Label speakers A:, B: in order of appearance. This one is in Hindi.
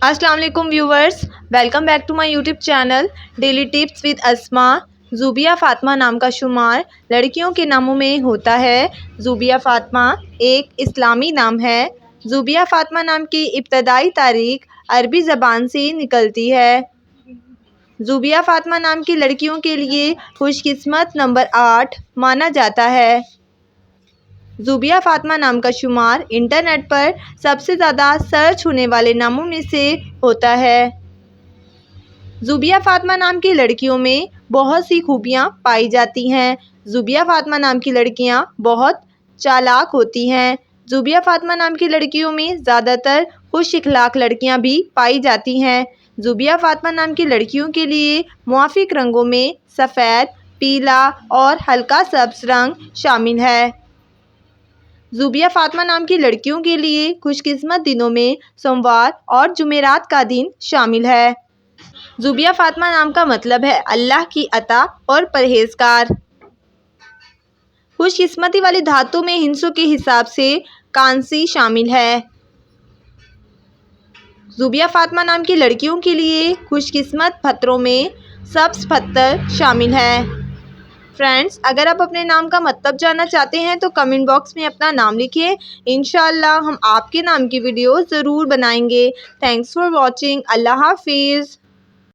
A: अस्सलाम वालेकुम viewers, welcome back to my YouTube channel daily tips with Asma. Zubia Fatima नाम का शुमार लड़कियों के नामों में होता है। ज़ुबिया फ़ातिमा एक इस्लामी नाम है। ज़ुबिया फ़ातिमा नाम की इब्तदाई तारीख अरबी ज़बान से निकलती है। ज़ुबिया फ़ातिमा नाम की लड़कियों के लिए खुशकिस्मत नंबर 8 माना जाता है। ज़ुबिया फ़ातिमा नाम का शुमार इंटरनेट पर सबसे ज़्यादा सर्च होने वाले नामों में से होता है। ज़ुबिया फ़ातिमा नाम की लड़कियों में बहुत सी खूबियाँ पाई जाती हैं। ज़ुबिया फ़ातिमा नाम की लड़कियाँ बहुत चालाक होती हैं। ज़ुबिया फ़ातिमा नाम की लड़कियों में ज़्यादातर खुश इखलाक लड़कियाँ भी पाई जाती हैं। ज़ुबिया फ़ातिमा नाम की लड़कियों के लिए मुआफ़िक रंगों में सफ़ेद, पीला और हल्का सब्ज़ रंग शामिल है। ज़ुबिया फ़ातिमा नाम की लड़कियों के लिए खुशकिस्मत दिनों में सोमवार और जुमेरात का दिन शामिल है। ज़ुबिया फ़ातिमा नाम का मतलब है अल्लाह की अता और परहेज़गार। खुशकिस्मती वाली धातु में हिंसों के हिसाब से कांसी शामिल है। ज़ुबिया फ़ातिमा नाम की लड़कियों के लिए खुशकिस्मत पत्थरों में सब्ज़ पत्थर शामिल है। फ्रेंड्स, अगर आप अपने नाम का मतलब जानना चाहते हैं तो कमेंट बॉक्स में अपना नाम लिखिए। इंशाअल्लाह हम आपके नाम की वीडियो ज़रूर बनाएंगे। Thanks for watching. अल्लाह हाफिज़।